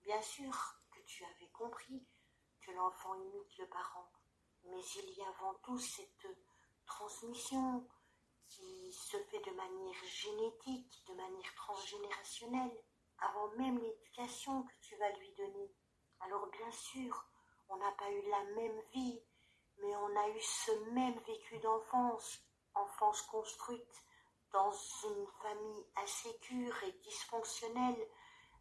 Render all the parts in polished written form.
Bien sûr que tu avais compris que l'enfant imite le parent, mais il y a avant tout cette transmission qui se fait de manière génétique, de manière transgénérationnelle, avant même l'éducation que tu vas lui donner. Alors bien sûr, on n'a pas eu la même vie, mais on a eu ce même vécu d'enfance, enfance construite dans une famille insécure et dysfonctionnelle,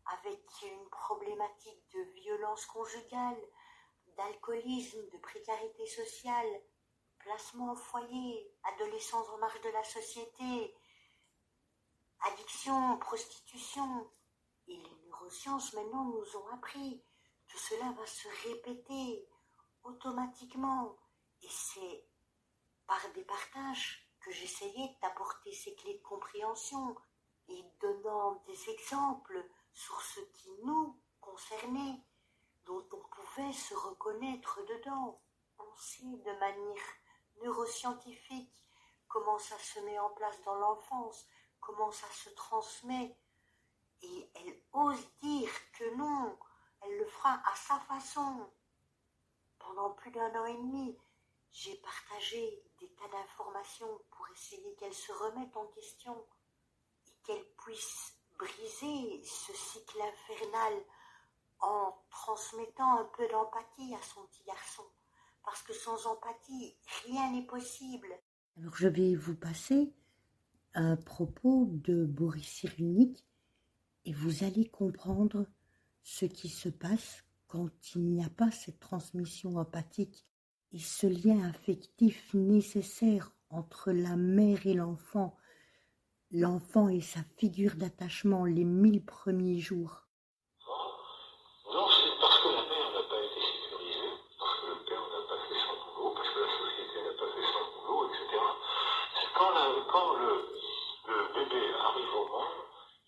avec une problématique de violence conjugale, d'alcoolisme, de précarité sociale, placement au foyer, adolescence en marge de la société, addiction, prostitution. Et les neurosciences maintenant nous ont appris que cela va se répéter automatiquement. Et c'est par des partages que j'essayais de t'apporter ces clés de compréhension et donnant des exemples sur ce qui nous concernait, dont on pouvait se reconnaître dedans. On sait de manière neuroscientifique comment ça se met en place dans l'enfance, comment ça se transmet. Et elle ose dire que non, elle le fera à sa façon. Pendant plus d'1 an et demi, j'ai partagé des tas d'informations pour essayer qu'elle se remette en question et qu'elle puisse briser ce cycle infernal en transmettant un peu d'empathie à son petit garçon. Parce que sans empathie, rien n'est possible. Alors je vais vous passer un propos de Boris Cyrulnik et vous allez comprendre ce qui se passe quand il n'y a pas cette transmission empathique et ce lien affectif nécessaire entre la mère et l'enfant et sa figure d'attachement les 1000 premiers jours. Non, c'est parce que la mère n'a pas été sécurisée, parce que le père n'a pas fait son boulot, parce que la société n'a pas fait son boulot, etc. C'est quand le bébé arrive au monde,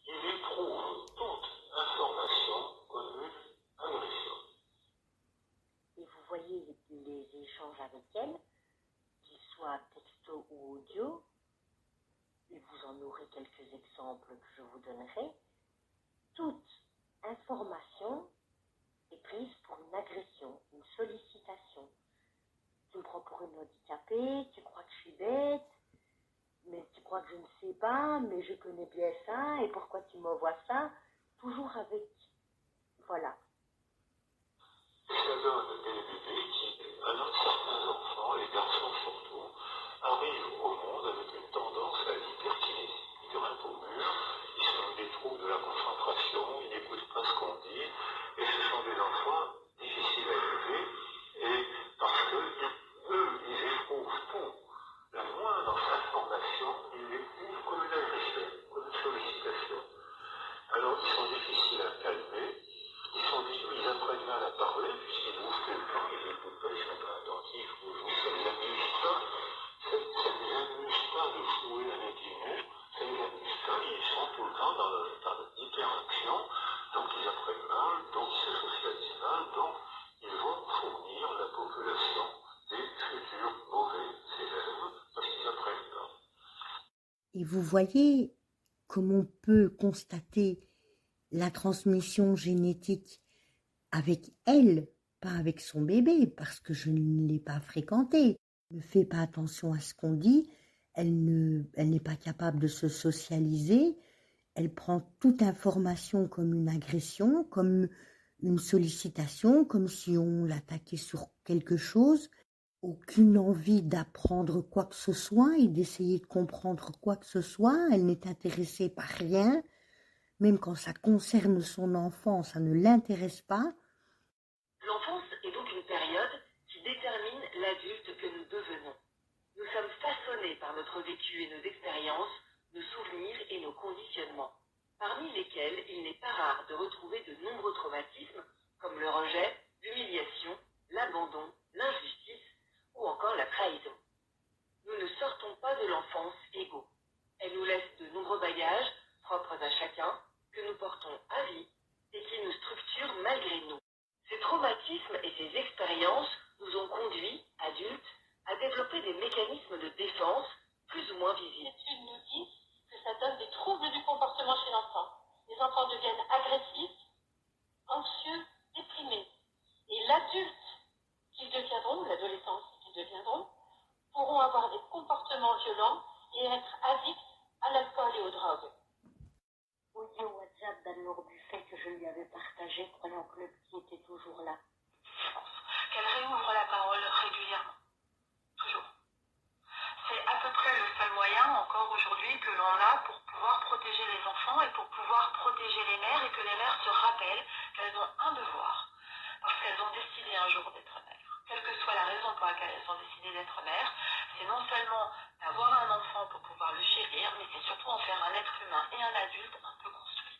il éprouve toute information comme une agression. Et vous voyez les échanges avec elle, qu'ils soient texto ou audio, et vous en aurez quelques exemples que je vous donnerai. Toute information est prise pour une agression, une sollicitation. Tu me prends pour une handicapée, tu crois que je suis bête, mais tu crois que je ne sais pas, mais je connais bien ça, et pourquoi tu m'envoies ça? Toujours avec, voilà. Et ça donne des bébés qui, alors certains enfants, les garçons surtout, arrivent au monde avec une tendance à l'hyperkinésie. Ils grimpent au mur, ils ont des troubles de la concentration, ils n'écoutent pas ce qu'on dit, et ce sont des enfants difficiles à élever, et parce que eux, ils éprouvent tout. La moindre information, ils l'éprouvent comme une agression, comme une sollicitation. Alors ils sont difficiles à calmer, ils apprennent mal à parler, puisqu'ils n'ouvrent que le temps, ils n'écoutent pas, ils ne sont pas attentifs aux gens, ça ne les amuse pas, de jouer avec les mots, ça ne les amuse pas, ils sont tout le temps dans l'hyperaction, donc ils apprennent mal, donc ils se socialisent mal, donc ils vont fournir la population des futurs mauvais élèves, parce qu'ils apprennent pas. Et vous voyez comment on peut constater la transmission génétique avec elle, pas avec son bébé, parce que je ne l'ai pas fréquentée. Elle ne fait pas attention à ce qu'on dit, elle n'est pas capable de se socialiser, elle prend toute information comme une agression, comme une sollicitation, comme si on l'attaquait sur quelque chose. Aucune envie d'apprendre quoi que ce soit et d'essayer de comprendre quoi que ce soit. Elle n'est intéressée par rien. Même quand ça concerne son enfant, ça ne l'intéresse pas. L'enfance est donc une période qui détermine l'adulte que nous devenons. Nous sommes façonnés par notre vécu et nos expériences, nos souvenirs et nos conditionnements, parmi lesquels il n'est pas rare de retrouver de nombreux traumatismes comme le rejet, l'humiliation, l'abandon, l'injustice ou encore la trahison. Nous ne sortons pas de l'enfance égaux. Elle nous laisse de nombreux bagages propres à chacun que nous portons à vie et qui nous structurent malgré nous. Ces traumatismes et ces expériences nous ont conduits, adultes, à développer des mécanismes de défense plus ou moins visibles. Les études nous disent que ça donne des troubles du comportement chez l'enfant. Les enfants deviennent agressifs, anxieux violent et être addict à l'alcool et aux drogues. Audio WhatsApp d'Anne-Laure Buffet que je lui avais partagé, croyant que le petit était toujours là. Qu'elle réouvre la parole régulièrement. Toujours. C'est à peu près le seul moyen encore aujourd'hui que l'on a pour pouvoir protéger les enfants et pour pouvoir protéger les mères et que les mères se rappellent qu'elles ont un devoir parce qu'elles ont décidé un jour d'être mères. Quelle que soit la raison pour laquelle elles ont décidé d'être mères, c'est non seulement d'avoir un enfant pour pouvoir le chérir, mais c'est surtout en faire un être humain et un adulte un peu construit.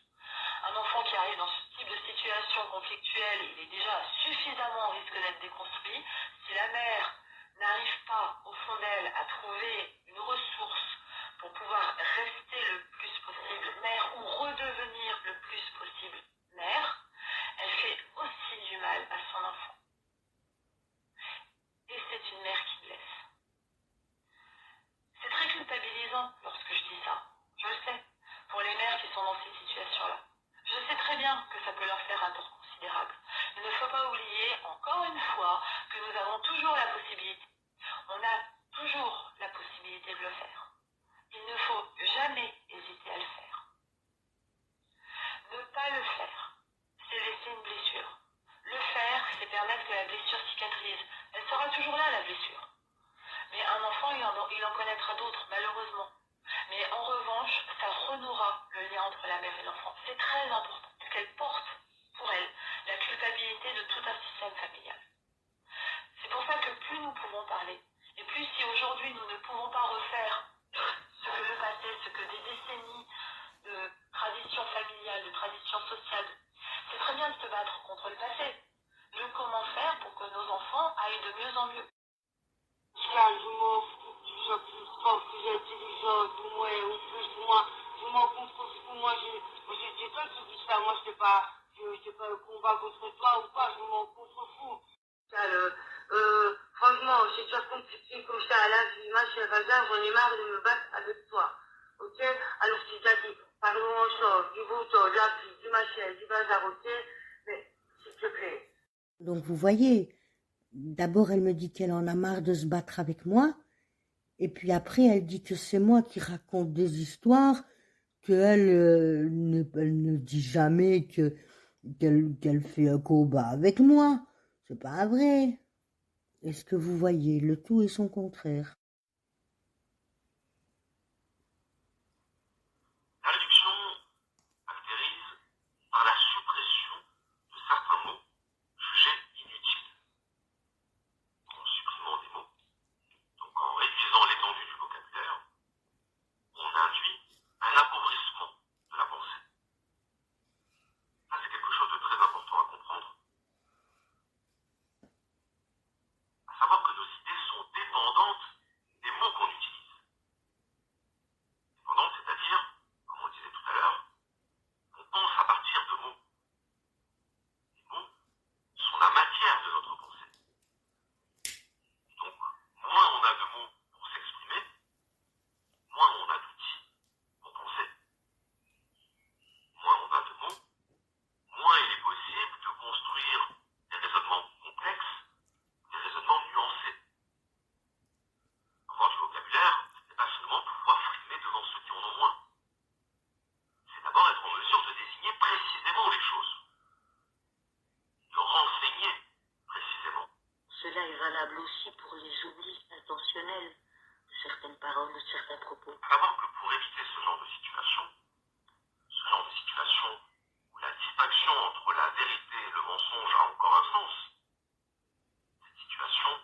Un enfant qui arrive dans ce type de situation conflictuelle, il est déjà suffisamment en risque d'être déconstruit. Si la mère n'arrive pas, au fond d'elle, à trouver une ressource pour pouvoir rester le plus possible mère ou redevenir le plus possible mère, elle fait aussi du mal à son enfant. Et c'est une mère qui blesse. C'est très culpabilisant lorsque je dis ça. Je le sais, pour les mères qui sont dans ces situations-là. Je sais très bien que ça peut leur faire un tort considérable. Il ne faut pas oublier, encore une fois, que nous avons toujours la possibilité. On a toujours la possibilité de le faire. Il ne faut jamais hésiter à le faire. Ne pas le faire, c'est laisser une blessure. Le faire, c'est permettre que la blessure cicatrise. Elle sera toujours là, la blessure. Mais un enfant, il en connaîtra d'autres, malheureusement. Mais en revanche, ça renouera le lien entre la mère et l'enfant. C'est très important, parce qu'elle porte pour elle la culpabilité de tout un système familial. C'est pour ça que plus nous pouvons parler, et plus si aujourd'hui nous ne pouvons pas refaire ce que le passé, ce que des décennies de tradition familiale, de tradition sociale, c'est très bien de se battre contre le passé. Mais comment faire pour que nos enfants aillent de mieux en mieux? Franchement, si tu as compris comme ça à la vie, ma chère Hazard, j'en ai marre de me battre avec toi. Ok? Alors si tu as dit, parlons ensemble, du bouton, de la pluie, du machin, du bazar, ok? Mais, s'il te plaît. Donc vous voyez, d'abord elle me dit qu'elle en a marre de se battre avec moi, et puis après elle dit que c'est moi qui raconte des histoires, qu'elle elle ne dit jamais qu'elle fait un combat avec moi. C'est pas vrai. Est-ce que vous voyez, le tout et son contraire. La réduction caractérise par la suppression de certains mots jugés inutiles. En supprimant des mots, donc en réduisant l'étendue du vocabulaire, on induit un appauvrissement de la pensée. Ça, c'est quelque chose de très important à comprendre. À savoir que nos idées sont dépendantes des mots qu'on utilise. Dépendantes, c'est-à-dire, comme on disait tout à l'heure, on pense à partir de mots. Les mots sont la matière de notre pensée. Donc, moins on a de mots pour s'exprimer, moins on a d'outils pour penser. Moins on a de mots, moins il est possible de construire des raisonnements complexes, des raisonnements nuancés. Avoir du vocabulaire, c'est pas seulement pouvoir frimer devant ceux qui en ont moins. C'est d'abord être en mesure de désigner précisément les choses, de renseigner précisément. Cela est valable aussi pour les oublis intentionnels de certaines paroles, de certains propos. À savoir que pour éviter ce genre de situation où la distinction entre la vérité et le mensonge a encore un sens, cette situation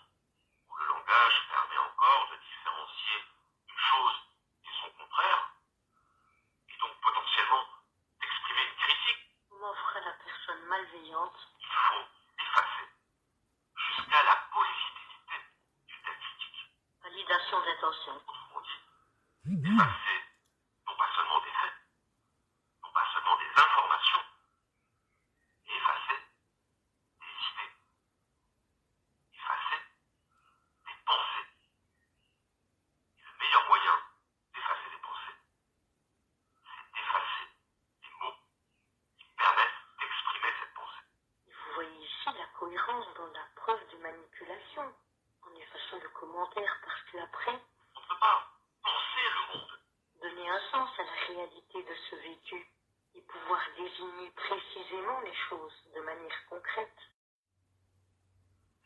où le langage permet encore de différencier une chose et son contraire, et donc potentiellement d'exprimer une critique, Comment fera la personne malveillante? il faut effacer jusqu'à la possibilité d'une telle critique. Validation d'intention. Autrement dit, effacer non pas seulement des faits, non pas seulement des informations, mais effacer des idées, effacer des pensées. Et le meilleur moyen d'effacer des pensées, c'est d'effacer les mots qui permettent d'exprimer cette pensée. Et vous voyez ici la cohérence dans la preuve de manipulation, en effaçant le commentaire, parce qu'après, On ne peut pas face à la réalité de ce vécu et pouvoir désigner précisément les choses de manière concrète.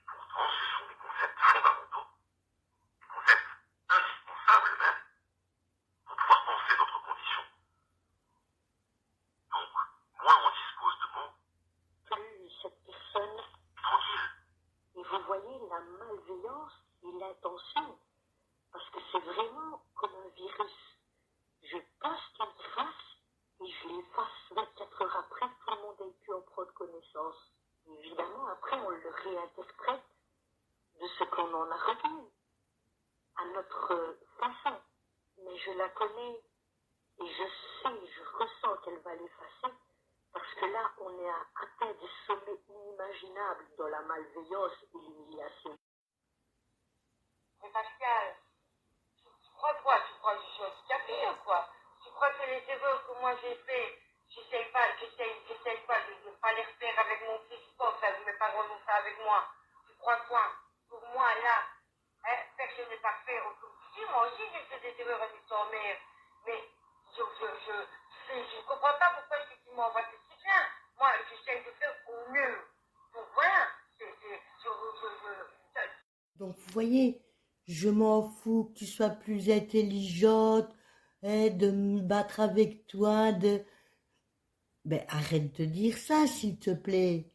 Pourtant, ce sont des concepts fondamentaux, des concepts indispensables même, pour pouvoir penser notre condition. Donc, moins on dispose de mots, Plus cette personne, tranquille. et vous voyez la malveillance et l'intention, parce que c'est vraiment comme un virus. Je passe qu'il fasse et je l'efface 24 heures après, tout le monde ait pu en prendre connaissance. Et évidemment, après, on le réinterprète de ce qu'on en a retenu, à notre façon. Mais je la connais et je sais, je ressens qu'elle va l'effacer, parce que là, on est atteint des sommets inimaginables dans la malveillance et l'humiliation. Mais Pascal, tu crois quoi? Tu crois que je suis handicapée ou quoi? Tu crois que les erreurs que moi j'ai fait, j'essaye pas de pas les refaire avec mon fils pauvre, ça, mes parents ont fait avec moi. Tu crois quoi? Pour moi, là, hein, personne n'est parfait. Si, moi aussi j'ai fait des erreurs avec ton mère, mais je ne comprends pas pourquoi tu m'envoies ce soutien. Moi, j'essaye de faire au mieux. Donc voilà, Donc, vous voyez, je m'en fous que tu sois plus intelligente, de me battre avec toi, Ben, arrête de dire ça, s'il te plaît.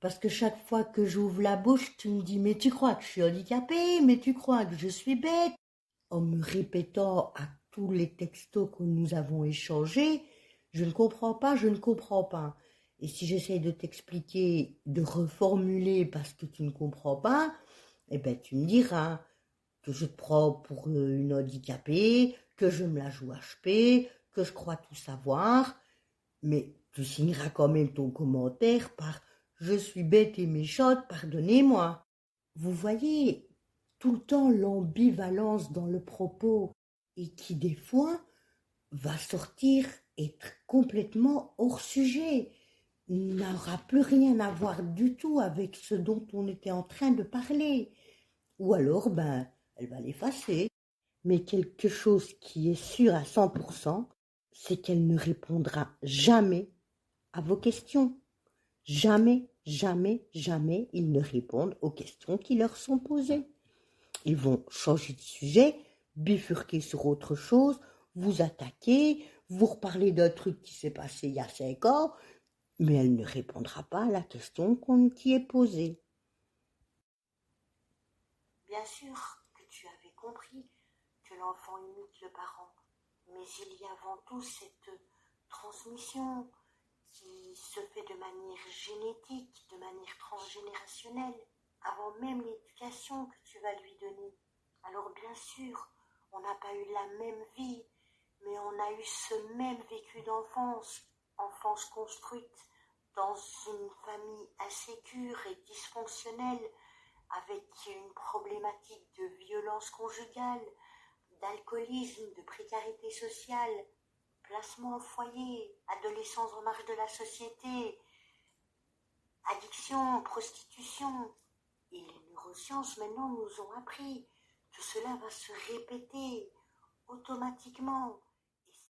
Parce que chaque fois que j'ouvre la bouche, tu me dis, mais tu crois que je suis handicapée, mais tu crois que je suis bête. En me répétant à tous les textos que nous avons échangés, je ne comprends pas, je ne comprends pas. Et si j'essaye de t'expliquer, de reformuler parce que tu ne comprends pas, eh ben tu me diras que je te prends pour une handicapée, que je me la joue HP, que je crois tout savoir, mais tu signeras quand même ton commentaire par « Je suis bête et méchante, pardonnez-moi ». Vous voyez tout le temps l'ambivalence dans le propos et qui des fois va sortir être complètement hors sujet, n'aura plus rien à voir du tout avec ce dont on était en train de parler. Ou alors, ben, elle va l'effacer. Mais quelque chose qui est sûr à 100%, c'est qu'elle ne répondra jamais à vos questions. Jamais, jamais, jamais ils ne répondent aux questions qui leur sont posées. Ils vont changer de sujet, bifurquer sur autre chose, vous attaquer, vous reparler d'un truc qui s'est passé il y a 5 ans, mais elle ne répondra pas à la question qui est posée. Bien sûr que tu avais compris que l'enfant imite le parent, mais il y a avant tout cette transmission qui se fait de manière génétique, de manière transgénérationnelle, avant même l'éducation que tu vas lui donner. Alors bien sûr, on n'a pas eu la même vie, mais on a eu ce même vécu d'enfance, enfance construite dans une famille insécure et dysfonctionnelle, avec une problématique de violence conjugale, d'alcoolisme, de précarité sociale, placement au foyer, adolescence en marge de la société, addiction, prostitution. Et les neurosciences maintenant nous ont appris que cela va se répéter automatiquement